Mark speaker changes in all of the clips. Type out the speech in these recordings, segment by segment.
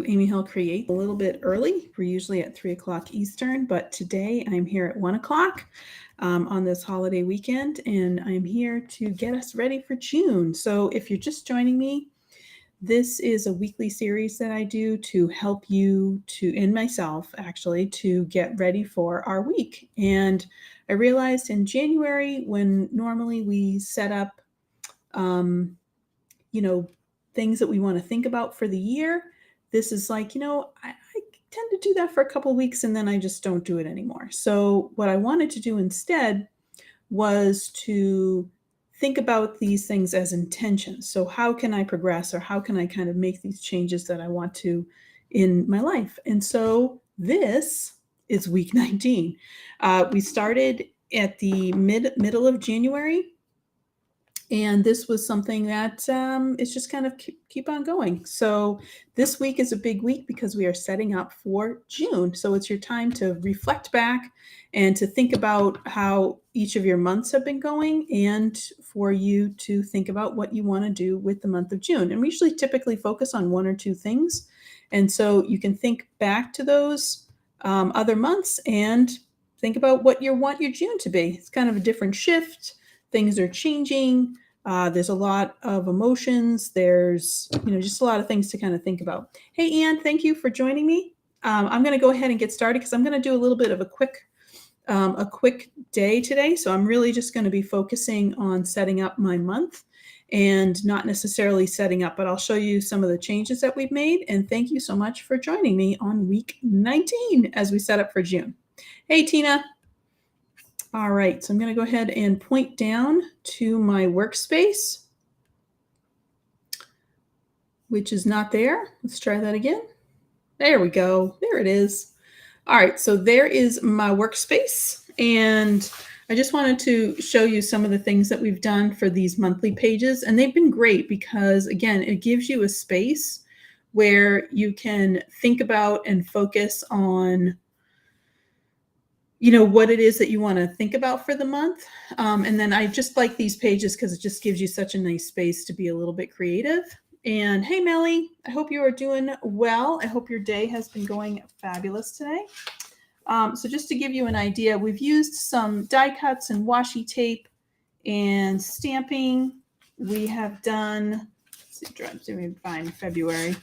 Speaker 1: Amy Hill Create a little bit early. We're usually at 3 o'clock Eastern, but today I'm here at 1 o'clock on this holiday weekend, and I'm here to get us ready for June. So if you're just joining me, this is a weekly series that I do to help you and myself actually, to get ready for our week. And I realized in January, when normally we set up, um, things that we want to think about for the year, this is like, I tend to do that for a couple of weeks and then I just don't do it anymore. So what I wanted to do instead was to think about these things as intentions. So how can I progress, or how can I kind of make these changes that I want to in my life? And so this is week 19. We started at the middle of January, and this was something that is just kind of keep on going. So this week is a big week because we are setting up for June. So it's your time to reflect back and to think about how each of your months have been going, and for you to think about what you want to do with the month of June. And we usually typically focus on one or two things. And so you can think back to those other months and think about what you want your June to be. It's kind of a different shift. Things are changing. There's a lot of emotions. There's, just a lot of things to kind of think about. Hey, Ann, thank you for joining me. I'm going to go ahead and get started because I'm going to do a little bit of a quick day today. So I'm really just going to be focusing on setting up my month and not necessarily setting up, but I'll show you some of the changes that we've made. And thank you so much for joining me on week 19 as we set up for June. Hey, Tina. All right, so I'm going to go ahead and point down to my workspace, which is not there. Let's try that again. There we go. There it is. All right, so there is my workspace. And I just wanted to show you some of the things that we've done for these monthly pages. And they've been great because, again, it gives you a space where you can think about and focus on what it is that you want to think about for the month. And then I just like these pages because it just gives you such a nice space to be a little bit creative. And hey, Melly, I hope you are doing well. I hope your day has been going fabulous today. So just to give you an idea, we've used some die cuts and washi tape and stamping. We have done, let's see if we can find February.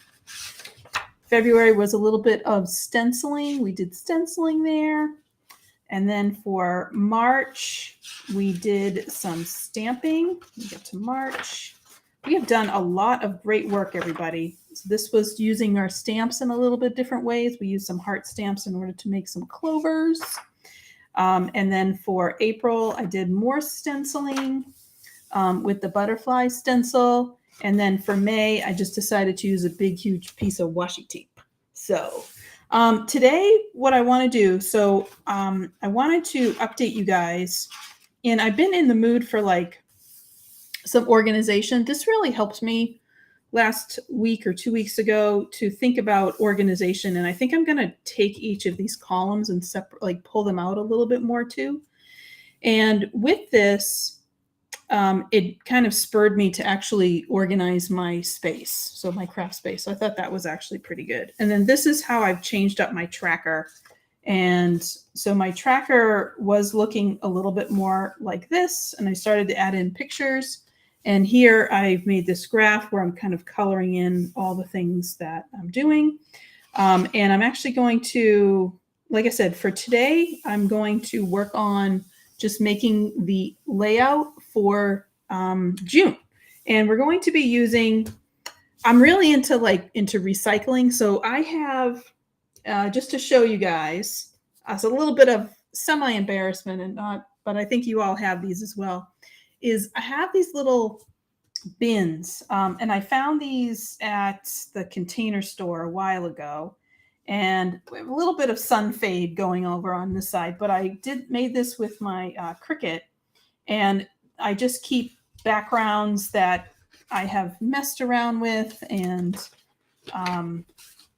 Speaker 1: February was a little bit of stenciling. We did stenciling there. And then for March, we did some stamping. We get to March. We have done a lot of great work, everybody. So this was using our stamps in a little bit different ways. We used some heart stamps in order to make some clovers. And then for April, I did more stenciling with the butterfly stencil. And then for May, I just decided to use a big, huge piece of washi tape. So today, what I want to do, I wanted to update you guys, and I've been in the mood for like some organization. This really helped me last week or 2 weeks ago to think about organization. And I think I'm going to take each of these columns and pull them out a little bit more too. And with this, it kind of spurred me to actually organize my space, so my craft space. So I thought that was actually pretty good. And then this is how I've changed up my tracker. And so my tracker was looking a little bit more like this, and I started to add in pictures. And here I've made this graph where I'm kind of coloring in all the things that I'm doing. And I'm actually going to, like I said, for today, I'm going to work on just making the layout for June. And we're going to be using, I'm really into recycling. So I have, just to show you guys, it's a little bit of semi-embarrassment and not, but I think you all have these as well, is I have these little bins. And I found these at the Container Store a while ago. And we have a little bit of sun fade going over on this side, but I made this with my Cricut, and I just keep backgrounds that I have messed around with and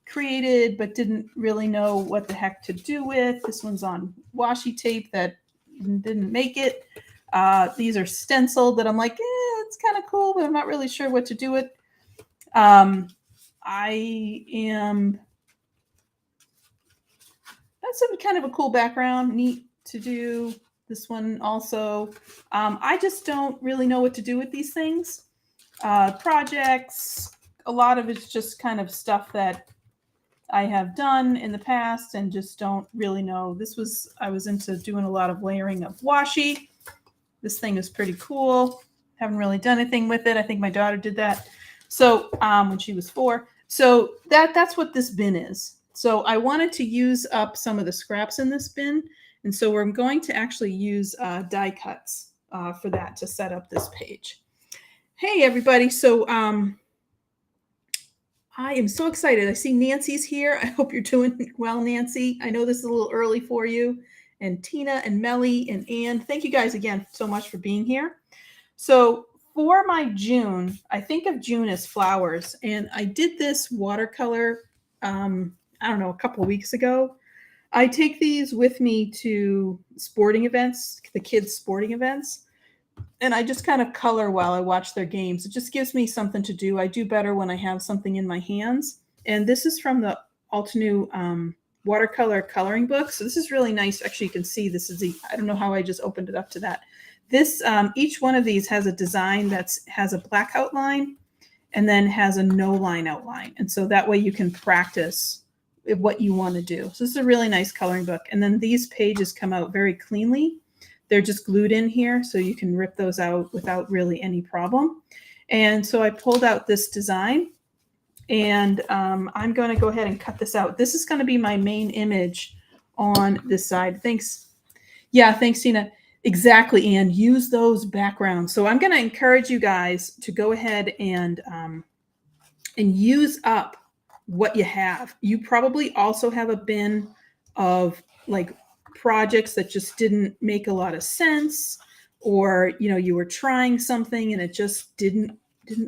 Speaker 1: created, but didn't really know what the heck to do with. This one's on washi tape that didn't make it. These are stenciled that I'm like, it's kind of cool, but I'm not really sure what to do with. that's kind of a cool background, neat to do. This one also. I just don't really know what to do with these things. Projects, a lot of it's just kind of stuff that I have done in the past and just don't really know. I was into doing a lot of layering of washi. This thing is pretty cool. Haven't really done anything with it. I think my daughter did that. So when she was 4. So that's what this bin is. So I wanted to use up some of the scraps in this bin. And so we're going to actually use die cuts for that to set up this page. Hey, everybody. So I am so excited. I see Nancy's here. I hope you're doing well, Nancy. I know this is a little early for you. And Tina and Melly and Ann, thank you guys again so much for being here. So for my June, I think of June as flowers. And I did this watercolor, I don't know, a couple of weeks ago. I take these with me to sporting events, the kids' sporting events. And I just kind of color while I watch their games. It just gives me something to do. I do better when I have something in my hands. And this is from the Altenew watercolor coloring book. So this is really nice. Actually, you can see this is I don't know how I just opened it up to that. This, each one of these has a design that has a black outline and then has a no line outline. And so that way you can practice what you want to do. So this is a really nice coloring book. And then these pages come out very cleanly. They're just glued in here, so you can rip those out without really any problem. And so I pulled out this design, and I'm going to go ahead and cut this out. This is going to be my main image on this side. Thanks. Yeah, thanks, Tina. Exactly, and use those backgrounds. So I'm going to encourage you guys to go ahead and use up what you have. You probably also have a bin of like projects that just didn't make a lot of sense, or you were trying something and it just didn't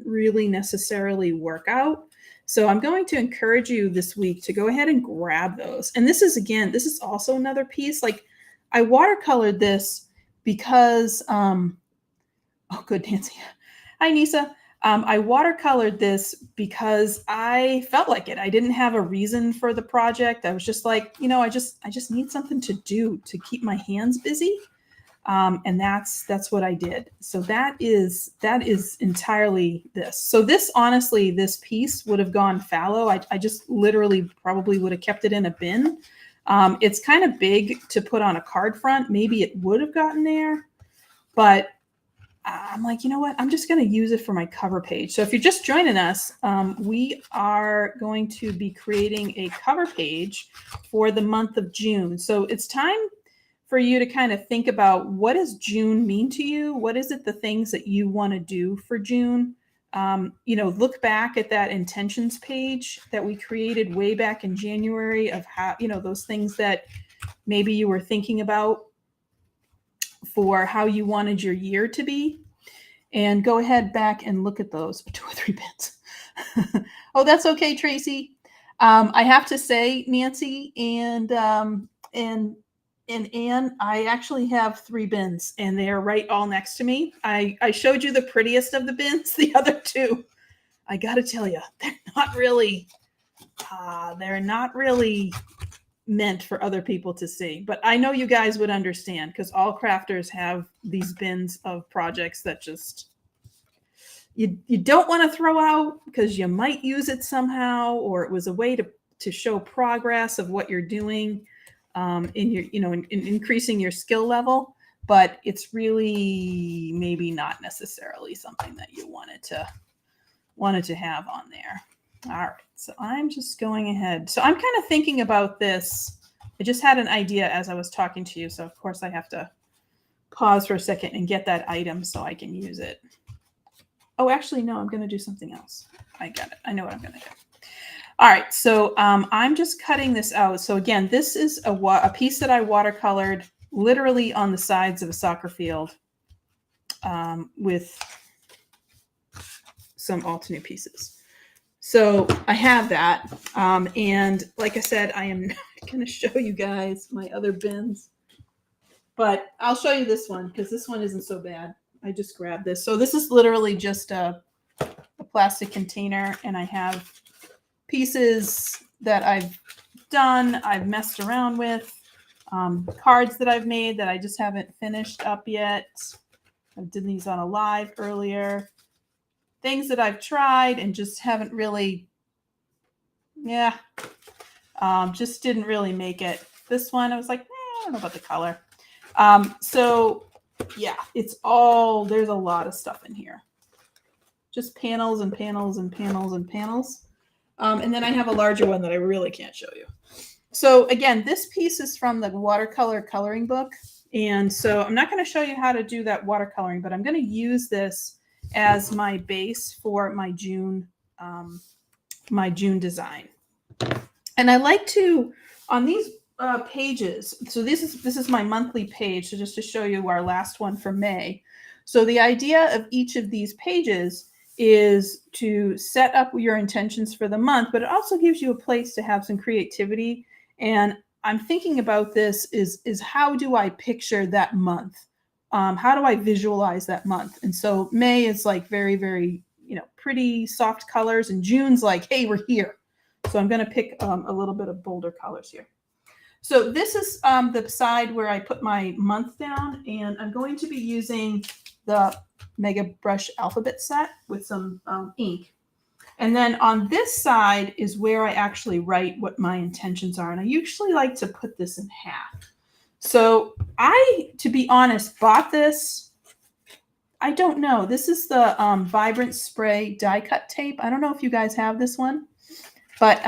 Speaker 1: really necessarily work out. So I'm going to encourage you this week to go ahead and grab those. And this is also another piece. Like I watercolored this because oh good, Nancy. Hi, Nisa. I watercolored this because I felt like it. I didn't have a reason for the project. I was just like, I just need something to do to keep my hands busy. And that's what I did. So that is entirely this. So this, honestly, this piece would have gone fallow. I just literally probably would have kept it in a bin. It's kind of big to put on a card front. Maybe it would have gotten there, but I'm like, you know what? I'm just going to use it for my cover page. So if you're just joining us, we are going to be creating a cover page for the month of June. So it's time for you to kind of think about, what does June mean to you? What is it, the things that you want to do for June? Look back at that intentions page that we created way back in January of how, those things that maybe you were thinking about for how you wanted your year to be, and go ahead back and look at those 2 or 3 bins. Oh, that's okay, Tracy. I have to say, Nancy and Anne, I actually have 3 bins, and they are right all next to me. I showed you the prettiest of the bins. The other 2, I got to tell you, they're not really meant for other people to see, but I know you guys would understand, because all crafters have these bins of projects that just you don't want to throw out because you might use it somehow, or it was a way to show progress of what you're doing in your in increasing your skill level, but it's really maybe not necessarily something that you wanted to have on there. All right, so I'm just going ahead. So I'm kind of thinking about this. I just had an idea as I was talking to you. So of course I have to pause for a second and get that item so I can use it. Oh, actually, no, I'm going to do something else. I got it. I know what I'm going to do. All right, so I'm just cutting this out. So again, this is a piece that I watercolored literally on the sides of a soccer field with some alternate pieces. So I have that. And like I said, I am not going to show you guys my other bins, but I'll show you this one because this one isn't so bad. I just grabbed this. So this is literally just a plastic container, and I have pieces that I've done, I've messed around with, cards that I've made that I just haven't finished up yet. I did these on a live earlier. Things that I've tried and just haven't really, just didn't really make it. This one, I was like, I don't know about the color. So yeah, it's all, there's a lot of stuff in here. Just panels and panels and panels and panels. And then I have a larger one that I really can't show you. So again, this piece is from the watercolor coloring book. And so I'm not going to show you how to do that watercoloring, but I'm going to use this as my base for my June design. And I like to, on these pages, so this is my monthly page, so just to show you our last one for May. So the idea of each of these pages is to set up your intentions for the month, but it also gives you a place to have some creativity. And I'm thinking about this is how do I picture that month? How do I visualize that month? And so May is like very, very, pretty soft colors, and June's like, hey, we're here. So I'm going to pick a little bit of bolder colors here. So this is the side where I put my month down, and I'm going to be using the Mega Brush Alphabet set with some ink. And then on this side is where I actually write what my intentions are. And I usually like to put this in half. So I, to be honest, bought this. I don't know. This is the Vibrant Spray die cut tape. I don't know if you guys have this one, but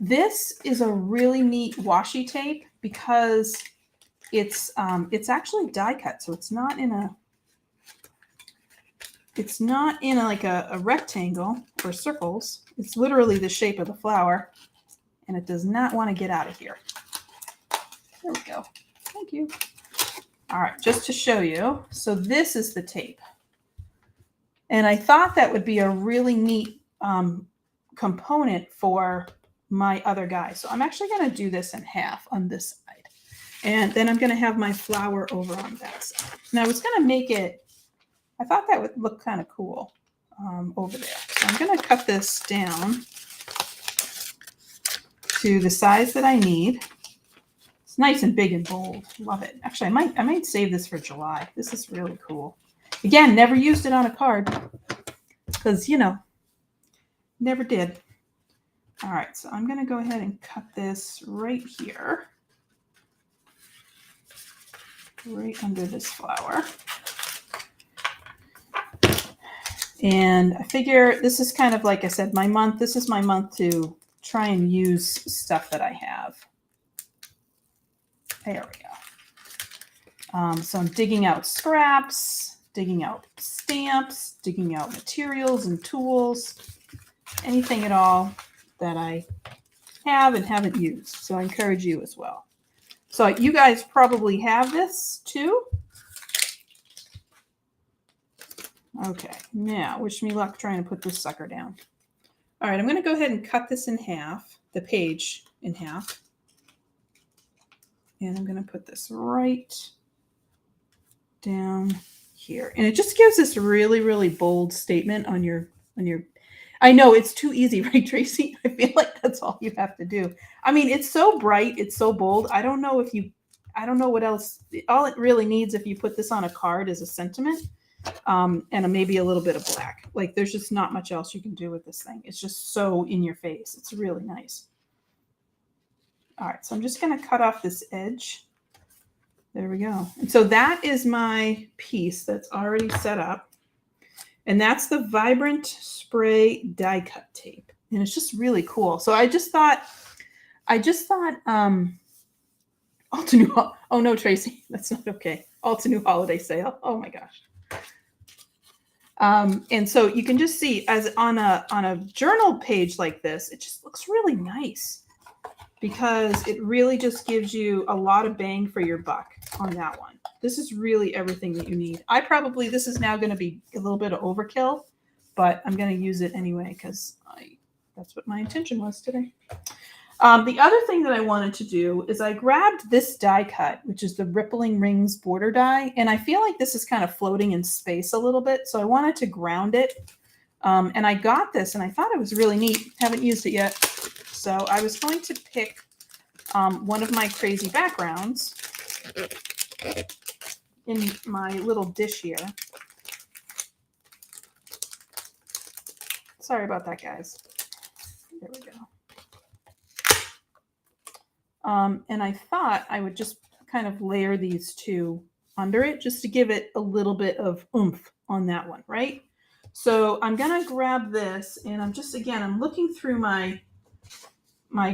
Speaker 1: this is a really neat washi tape because it's actually die cut. So it's not in a like a rectangle or circles. It's literally the shape of the flower, and it does not want to get out of here. There we go. Thank you. All right, just to show you. So this is the tape. And I thought that would be a really neat component for my other guy. So I'm actually going to do this in half on this side. And then I'm going to have my flower over on that side. Now I was going to make it, I thought that would look kind of cool over there. So I'm going to cut this down to the size that I need. It's nice and big and bold. Love it. Actually, I might save this for July. This is really cool. Again, never used it on a card because, never did. All right, so I'm going to go ahead and cut this right here, right under this flower. And I figure this is kind of, like I said, my month. This is my month to try and use stuff that I have. There we go. So I'm digging out scraps, digging out stamps, digging out materials and tools, anything at all that I have and haven't used. So I encourage you as well. So you guys probably have this too. Okay, now wish me luck trying to put this sucker down. All right, I'm going to go ahead and cut this in half, the page in half. And I'm going to put this right down here. And it just gives this really, really bold statement on your, I know it's too easy, right, Tracy? I feel like that's all you have to do. I mean, it's so bright. It's so bold. I don't know what else. All it really needs if you put this on a card is a sentiment and maybe a little bit of black. Like there's just not much else you can do with this thing. It's just so in your face. It's really nice. All right, so I'm just going to cut off this edge. There we go. And so that is my piece that's already set up. And that's the Vibrant Spray die cut tape. And it's just really cool. So I just thought, Alta oh no, Tracy, that's not okay. Alta New holiday sale. Oh my gosh. And so you can just see as on a journal page like this, it just looks really nice because it really just gives you a lot of bang for your buck on that one. This is really everything that you need. This is now going to be a little bit of overkill, but I'm going to use it anyway because that's what my intention was today. The other thing that I wanted to do is I grabbed this die cut, which is the Rippling Rings border die. And I feel like this is kind of floating in space a little bit. So I wanted to ground it And I got this and I thought it was really neat. Haven't used it yet. So I was going to pick one of my crazy backgrounds in my little dish here. Sorry about that, guys. There we go. And I thought I would just kind of layer these two under it just to give it a little bit of oomph on that one, right? So I'm going to grab this and I'm just, again, I'm looking through my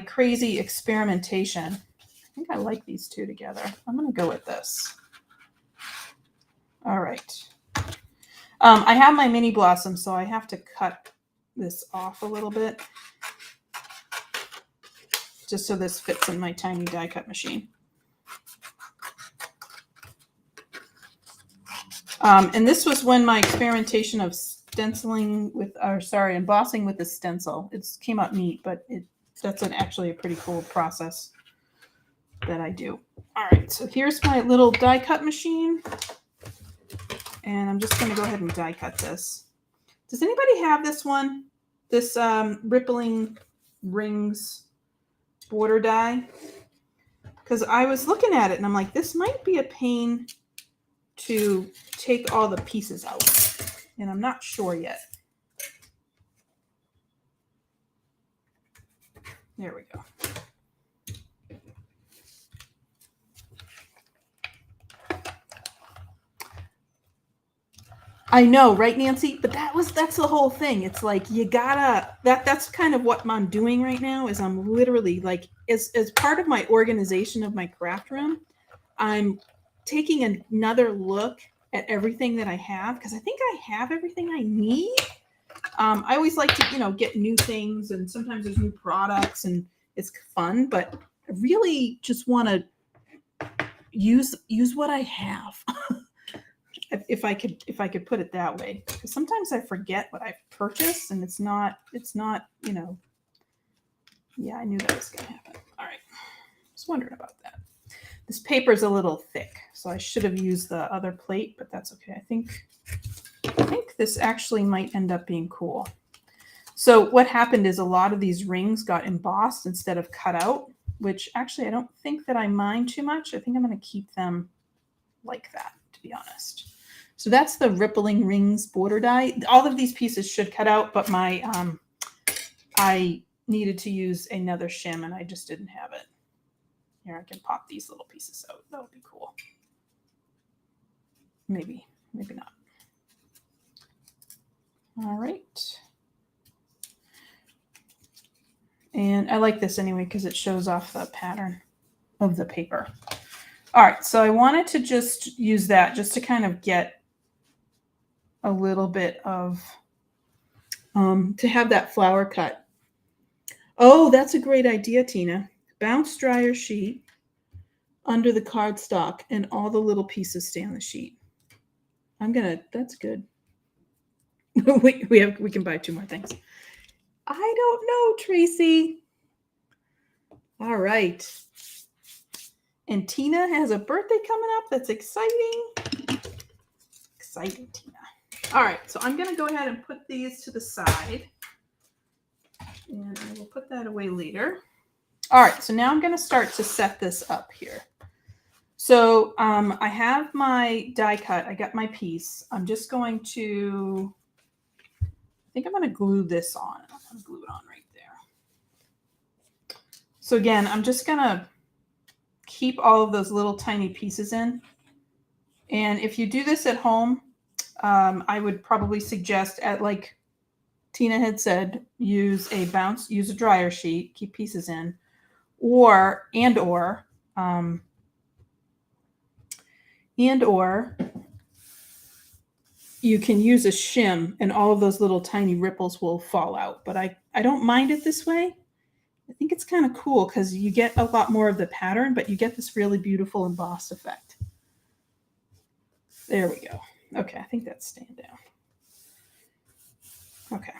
Speaker 1: crazy experimentation. I think I like these two together. I'm going to go with this. All right. I have my mini blossom, so I have to cut this off a little bit just so this fits in my tiny die cut machine. And this was when my experimentation of embossing with the stencil. It came out neat, but that's actually a pretty cool process that I do. All right, so here's my little die cut machine. And I'm just going to go ahead and die cut this. Does anybody have this one? This rippling rings border die? Because I was looking at it and I'm like, this might be a pain to take all the pieces out. And I'm not sure yet. There we go. I know, right, Nancy? But that's the whole thing. It's like you gotta that's kind of what I'm doing right now is I'm literally like as part of my organization of my craft room, I'm taking another look at everything that I have because I think I have everything I need. I always like to, get new things and sometimes there's new products and it's fun, but I really just want to use what I have. If I could put it that way, because sometimes I forget what I've purchased and it's not, yeah, I knew that was going to happen. All right. I was wondering about that. This paper is a little thick, so I should have used the other plate, but that's okay. I think this actually might end up being cool. So what happened is a lot of these rings got embossed instead of cut out, which actually I don't think that I mind too much. I think I'm going to keep them like that, to be honest. So that's the rippling rings border die. All of these pieces should cut out, but I needed to use another shim and I just didn't have it. Here, I can pop these little pieces out. That would be cool. Maybe not. All right. And I like this anyway because it shows off the pattern of the paper. All right, so I wanted to just use that just to kind of get a little bit of, to have that flower cut. Oh, that's a great idea, Tina. Bounce dryer sheet under the cardstock and all the little pieces stay on the sheet. That's good. we can buy 2 more things. I don't know, Tracy. All right. And Tina has a birthday coming up. That's exciting. Exciting, Tina. All right, so I'm going to go ahead and put these to the side. And I will put that away later. All right, so now I'm going to start to set this up here. So I have my die cut. I got my piece. I'm just going to, I think I'm going to glue this on. I'm going to glue it on right there. So again, I'm just going to keep all of those little tiny pieces in. And if you do this at home, I would probably suggest, like Tina had said, use a dryer sheet, keep pieces in, or you can use a shim and all of those little tiny ripples will fall out. But I don't mind it this way. I think it's kind of cool because you get a lot more of the pattern, but you get this really beautiful embossed effect. There we go. Okay, I think that's staying down. Okay.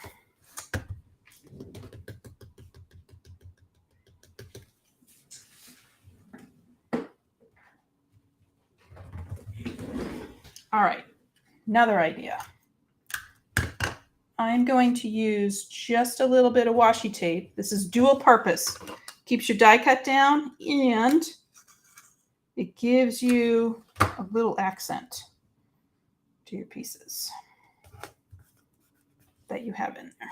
Speaker 1: All right, another idea. I'm going to use just a little bit of washi tape. This is dual purpose. Keeps your die cut down and it gives you a little accent to your pieces that you have in there.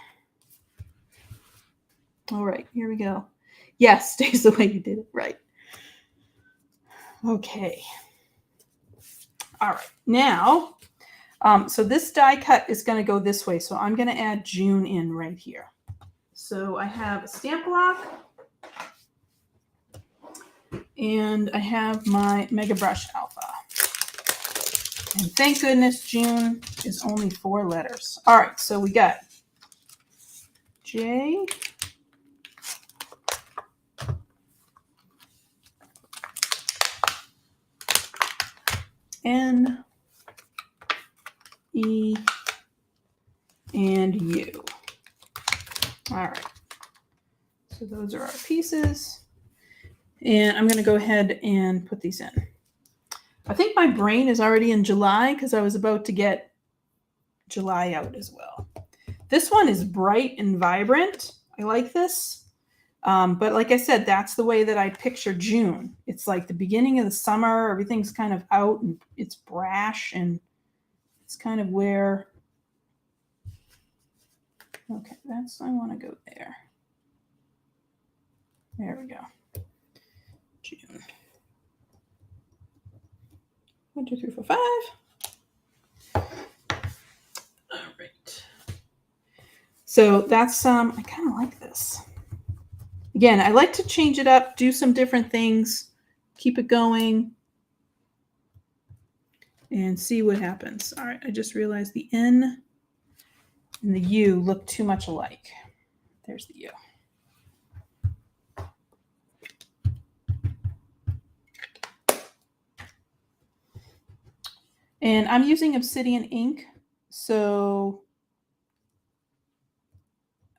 Speaker 1: All right, here we go. Yes, stays the way you did it. Right. Okay. All right. Now, so this die cut is going to go this way. So I'm going to add June in right here. So I have a stamp block. And I have my Mega Brush Alpha. And thank goodness June is only 4 letters. All right, so we got J, N, E, and U. All right, so those are our pieces. And I'm going to go ahead and put these in. I think my brain is already in July because I was about to get July out as well. This one is bright and vibrant. I like this. But like I said, that's the way that I picture June. It's like the beginning of the summer. Everything's kind of out and it's brash and it's kind of where. Okay, I want to go there. There we go. June. 1, 2, 3, 4, 5. All right. So that's I kind of like this. Again, I like to change it up, do some different things, keep it going, and see what happens. All right, I just realized the N and the U look too much alike. There's the U. And I'm using Obsidian ink, so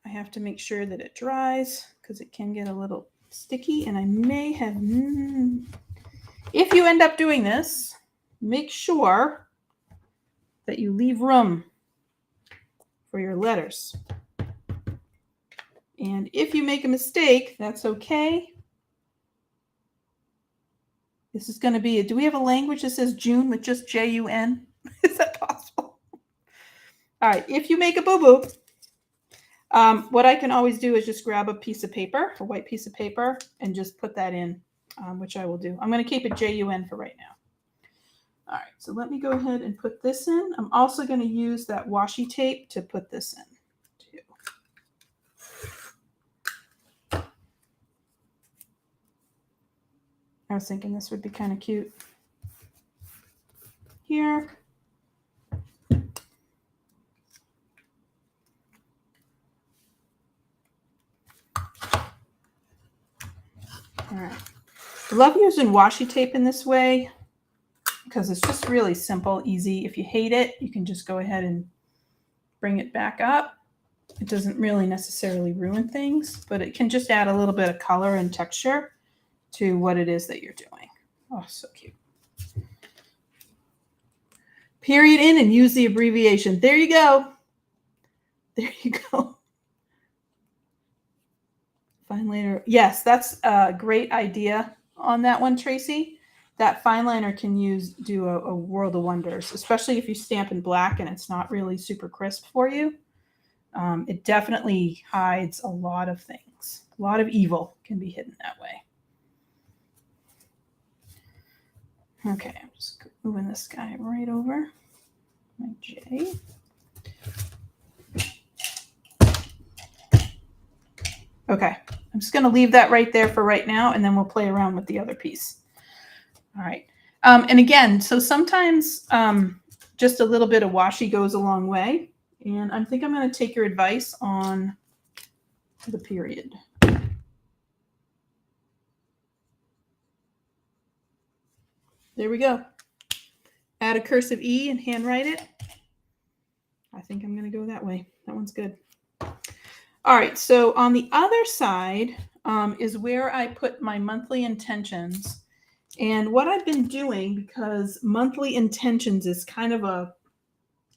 Speaker 1: I have to make sure that it dries because it can get a little sticky. And I may have, if you end up doing this, make sure that you leave room for your letters. And if you make a mistake, that's okay. This is going to be, do we have a language that says June with just J-U-N? Is that possible? All right, if you make a boo-boo, what I can always do is just grab a piece of paper, a white piece of paper, and just put that in, which I will do. I'm going to keep it J-U-N for right now. All right, so let me go ahead and put this in. I'm also going to use that washi tape to put this in, too. I was thinking this would be kind of cute here. All right. I love using washi tape in this way because it's just really simple, easy. If you hate it, you can just go ahead and bring it back up. It doesn't really necessarily ruin things, but it can just add a little bit of color and texture to what it is that you're doing. Oh, so cute. Period in and use the abbreviation. There you go. There you go. Fine liner. Yes, that's a great idea on that one, Tracy. That fine liner can do a world of wonders, especially if you stamp in black and it's not really super crisp for you. It definitely hides a lot of things. A lot of evil can be hidden that way. Okay, I'm just moving this guy right over. My J. Okay, I'm just going to leave that right there for right now, and then we'll play around with the other piece. All right. And again, so sometimes just a little bit of washi goes a long way. And I think I'm going to take your advice on the period. There we go. Add a cursive E and handwrite it. I think I'm going to go that way. That one's good. All right, so on the other side is where I put my monthly intentions. And what I've been doing, because monthly intentions is kind of a,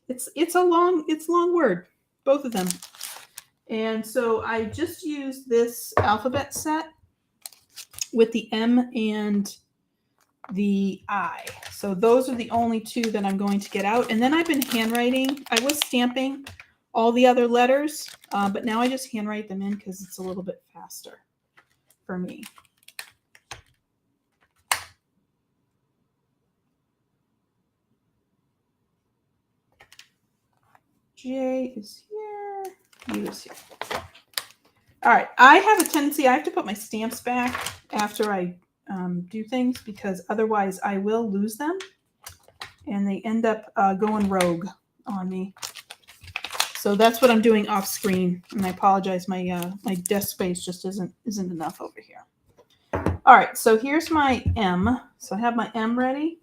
Speaker 1: it's a long word. both of them. And so I just used this alphabet set with the M and the I. So those are the only two that I'm going to get out. And then I've been handwriting. I was stamping all the other letters, but now I just handwrite them in because it's a little bit faster for me. J is here, U is here. All right, I have a tendency, I have to put my stamps back after I do things because otherwise I will lose them and they end up going rogue on me. So that's what I'm doing off screen, and I apologize. My my desk space just isn't enough over here. All right, so here's my M. So I have my M ready,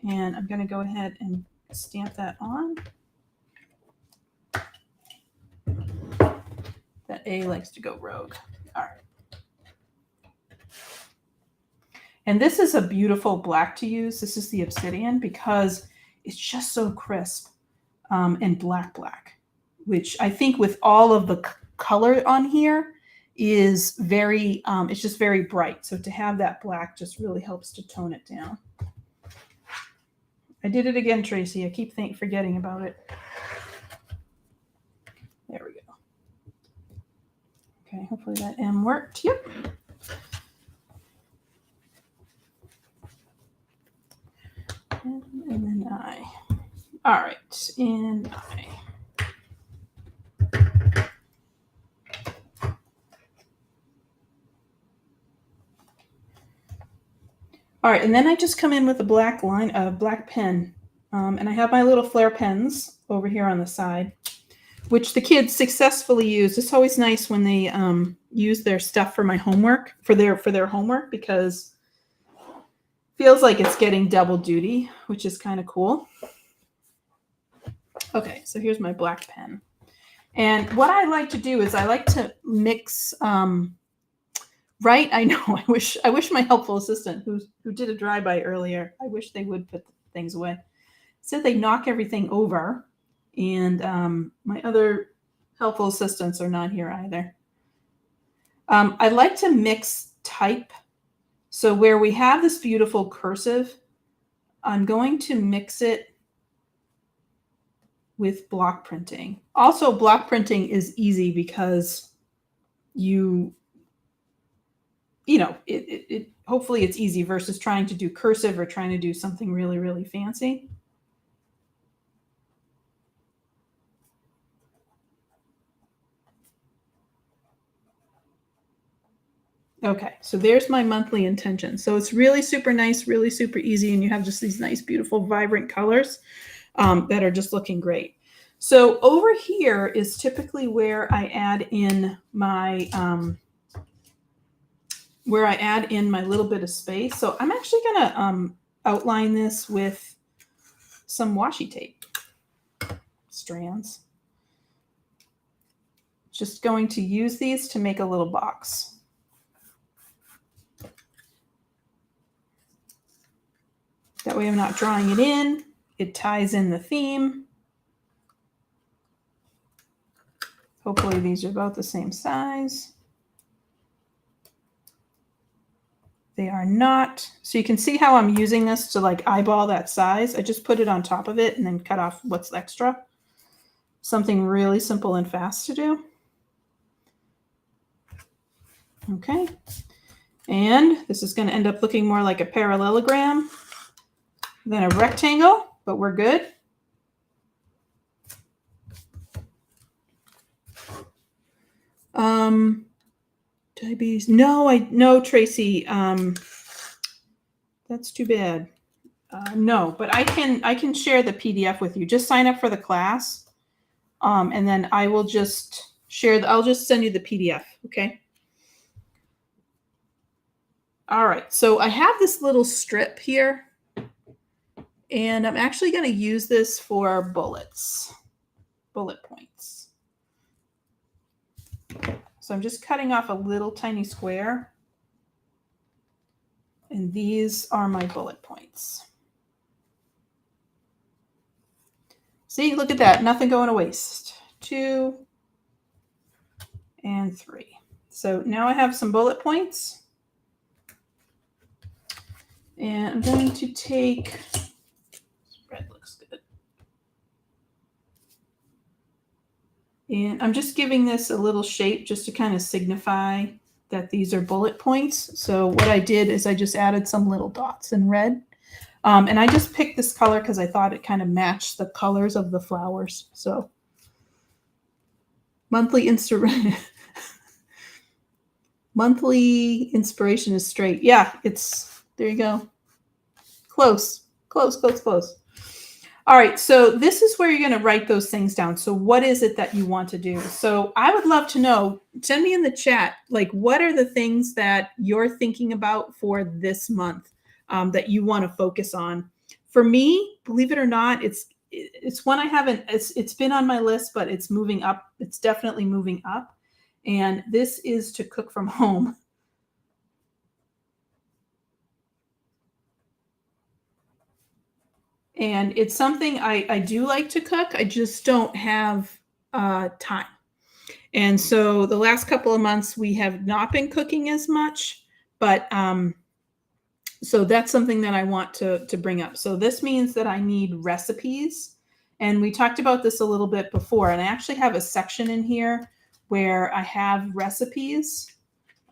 Speaker 1: and I'm going to go ahead and stamp that on. That A likes to go rogue. All right. And this is a beautiful black to use. This is the Obsidian because it's just so crisp and black, which I think with all of the color on here is very, it's just very bright. So to have that black just really helps to tone it down. I did it again, Tracy. I keep forgetting about it. There we go. Okay, hopefully that M worked. Yep. And then I. All right, and I. All right, and then I just come in with a black line, a black pen, and I have my little flare pens over here on the side, which the kids successfully use. It's always nice when they use their stuff for my homework, for their homework, because it feels like it's getting double duty, which is kind of cool. Okay, so here's my black pen. And what I like to do is I like to mix, right? I know, I wish my helpful assistant who did a drive-by earlier, I wish they would put things away. Said they knock everything over, and my other helpful assistants are not here either. I like to mix type. So where we have this beautiful cursive, I'm going to mix it with block printing. Also, block printing is easy because you know, hopefully it's easy versus trying to do cursive or trying to do something really, really fancy. Okay, so there's my monthly intention. So it's really super nice, really super easy, and you have just these nice, beautiful, vibrant colors that are just looking great. So over here is typically where I add in my little bit of space. So I'm actually going to outline this with some washi tape strands. Just going to use these to make a little box. That way I'm not drawing it in. It ties in the theme. Hopefully these are about the same size. They are not. So you can see how I'm using this to like eyeball that size. I just put it on top of it and then cut off what's extra. Something really simple and fast to do. Okay. And this is going to end up looking more like a parallelogram than a rectangle, but we're good. Diabetes. No, Tracy. That's too bad. No, but I can share the PDF with you. Just sign up for the class, and then I will just share. I'll just send you the PDF. Okay. All right. So I have this little strip here, and I'm actually going to use this for bullet points. So I'm just cutting off a little tiny square. And these are my bullet points. See, look at that. Nothing going to waste. 2, and 3. So now I have some bullet points. And I'm going to take, red looks good. And I'm just giving this a little shape just to kind of signify that these are bullet points. So what I did is I just added some little dots in red. And I just picked this color because I thought it kind of matched the colors of the flowers. So monthly inspiration is straight. Yeah, it's, there you go. Close. All right, so this is where you're going to write those things down. So what is it that you want to do? So I would love to know, send me in the chat, like what are the things that you're thinking about for this month that you want to focus on? For me, believe it or not, it's one I haven't, it's been on my list, but it's moving up. It's definitely moving up. And this is to cook from home. And it's something I do like to cook. I just don't have time. And so the last couple of months, we have not been cooking as much. But so that's something that I want to bring up. So this means that I need recipes. And we talked about this a little bit before. And I actually have a section in here where I have recipes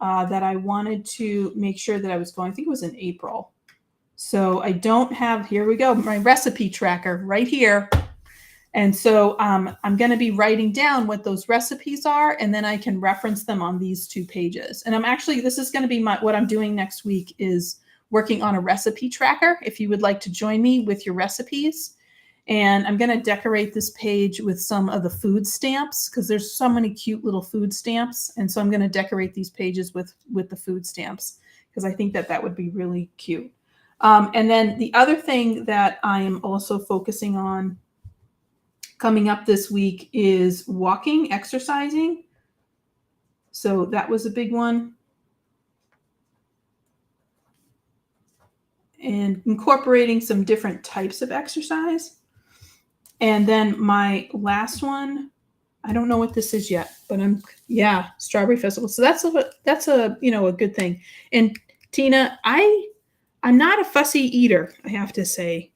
Speaker 1: that I wanted to make sure that I was going. I think it was in April. So I don't have, here we go, my recipe tracker right here. And so I'm going to be writing down what those recipes are, and then I can reference them on these 2 pages. And I'm actually, this is going to be what I'm doing next week is working on a recipe tracker. If you would like to join me with your recipes. And I'm going to decorate this page with some of the food stamps because there's so many cute little food stamps. And so I'm going to decorate these pages with the food stamps because I think that would be really cute. And then the other thing that I am also focusing on coming up this week is walking, exercising. So that was a big one. And incorporating some different types of exercise. And then my last one, I don't know what this is yet, but Strawberry Festival. So that's a a good thing. And Tina, I'm not a fussy eater, I have to say.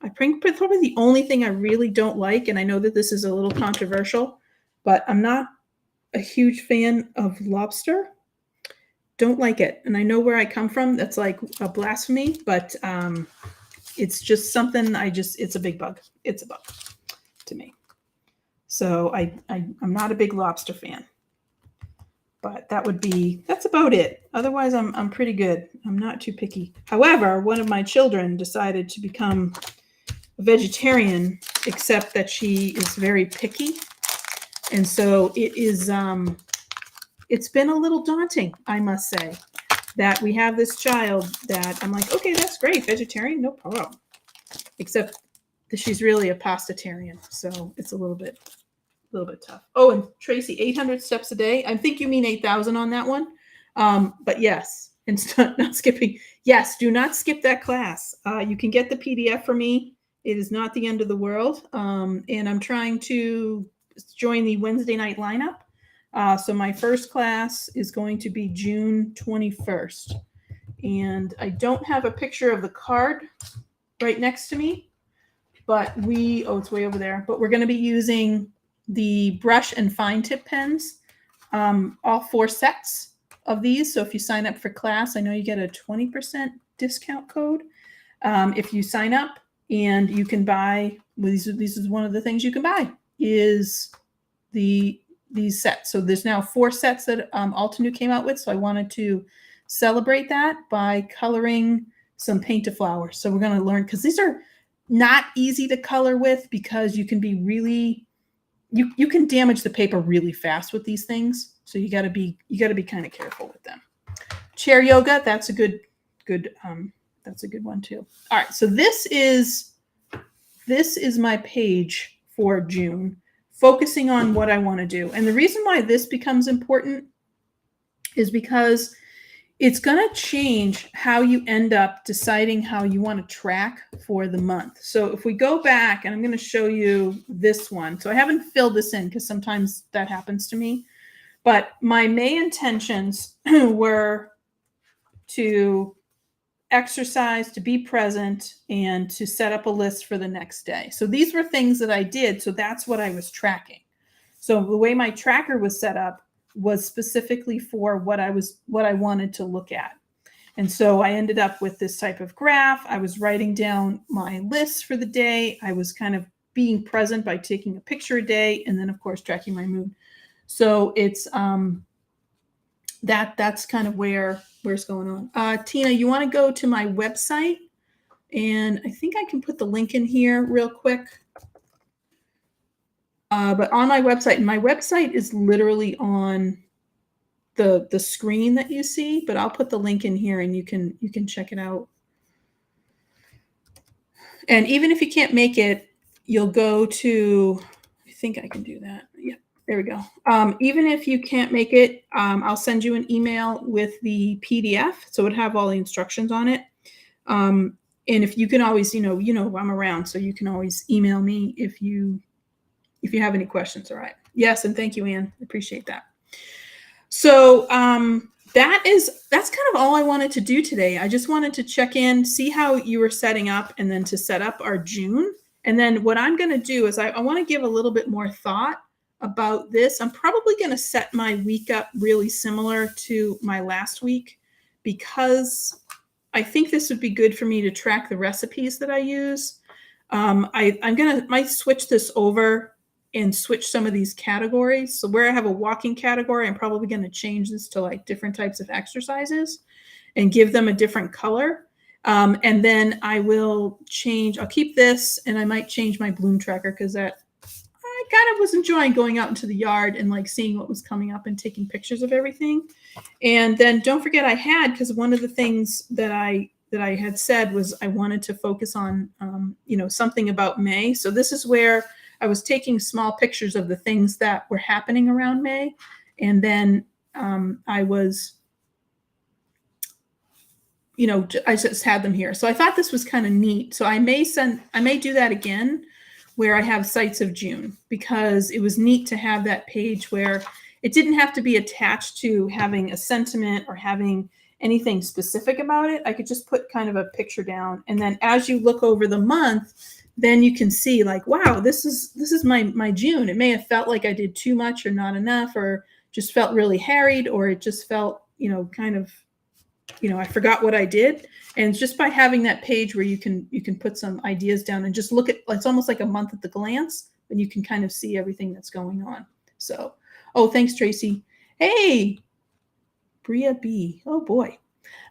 Speaker 1: I think probably the only thing I really don't like, and I know that this is a little controversial, but I'm not a huge fan of lobster. Don't like it. And I know where I come from. That's like a blasphemy, but it's just something it's a big bug. It's a bug to me. So I'm not a big lobster fan. But that's about it. Otherwise, I'm pretty good. I'm not too picky. However, one of my children decided to become a vegetarian, except that she is very picky. And so it is, it's been a little daunting, I must say, that we have this child that I'm like, okay, that's great. Vegetarian, no problem. Except that she's really a pastatarian. So it's a little bit tough. Oh, and Tracy, 800 steps a day. I think you mean 8,000 on that one. But yes, and not skipping. Yes, do not skip that class. You can get the PDF for me. It is not the end of the world. And I'm trying to join the Wednesday night lineup. So my first class is going to be June 21st. And I don't have a picture of the card right next to me, but it's way over there. But we're going to be using the brush and fine tip pens, all 4 sets of these. So if you sign up for class, I know you get a 20% discount code. If you sign up, and you can buy, this is one of the things you can buy, is these sets. So there's now 4 sets that Altenew came out with. So I wanted to celebrate that by coloring some paint to flowers. So we're going to learn, because these are not easy to color with, because you can be really, you can damage the paper really fast with these things. So you got to be kind of careful with them. Chair yoga, that's a good one too. All right, so this is my page for June, focusing on what I want to do. And the reason why this becomes important is because it's going to change how you end up deciding how you want to track for the month. So if we go back, and I'm going to show you this one. So I haven't filled this in because sometimes that happens to me. But my May intentions were to exercise, to be present, and to set up a list for the next day. So these were things that I did. So that's what I was tracking. So the way my tracker was set up was specifically for what I wanted to look at. And so I ended up with this type of graph. I was writing down my lists for the day. I was kind of being present by taking a picture a day, and then of course tracking my mood. So it's that's kind of where it's going on. Tina, you want to go to my website? And I think I can put the link in here real quick. But on my website, and my website is literally on the screen that you see, but I'll put the link in here and you can check it out. And even if you can't make it, you'll go to, I think I can do that. Yeah, there we go. Even if you can't make it, I'll send you an email with the PDF. So it would have all the instructions on it. And if you can always, I'm around, so you can always email me if you have any questions. All right. Yes. And thank you, Anne. I appreciate that. So that's kind of all I wanted to do today. I just wanted to check in, see how you were setting up, and then to set up our June. And then what I'm going to do is I want to give a little bit more thought about this. I'm probably going to set my week up really similar to my last week, because I think this would be good for me to track the recipes that I use. I might switch this over and switch some of these categories. So where I have a walking category, I'm probably going to change this to like different types of exercises and give them a different color. And then I'll keep this, and I might change my bloom tracker, because I kind of was enjoying going out into the yard and like seeing what was coming up and taking pictures of everything. And then don't forget because one of the things that I had said was I wanted to focus on, something about May. So this is where I was taking small pictures of the things that were happening around May. And then I was, I just had them here. So I thought this was kind of neat. So I may do that again, where I have sights of June, because it was neat to have that page where it didn't have to be attached to having a sentiment or having anything specific about it. I could just put kind of a picture down. And then as you look over the month, then you can see like, wow, this is my June. It may have felt like I did too much or not enough, or just felt really harried, or it just felt, kind of, I forgot what I did. And just by having that page where you can put some ideas down and just look at, it's almost like a month at the glance, and you can kind of see everything that's going on. So, thanks, Tracy. Hey, Bria B. Oh boy.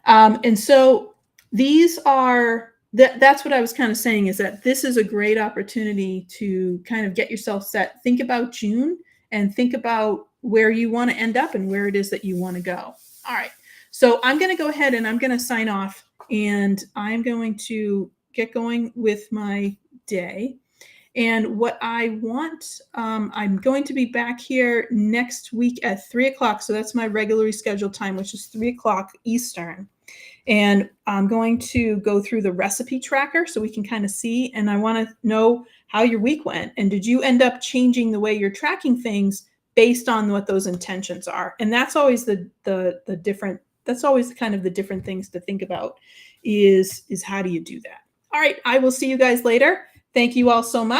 Speaker 1: And so these are, that's what I was kind of saying, is that this is a great opportunity to kind of get yourself set. Think about June and think about where you want to end up and where it is that you want to go. All right. So I'm going to go ahead and I'm going to sign off, and I'm going to get going with my day. And what I want, I'm going to be back here next week at 3:00. So that's my regularly scheduled time, which is 3:00 Eastern. And I'm going to go through the recipe tracker so we can kind of see. And I want to know how your week went. And did you end up changing the way you're tracking things based on what those intentions are? And that's always the different, that's always kind of the different things to think about is how do you do that? All right. I will see you guys later. Thank you all so much.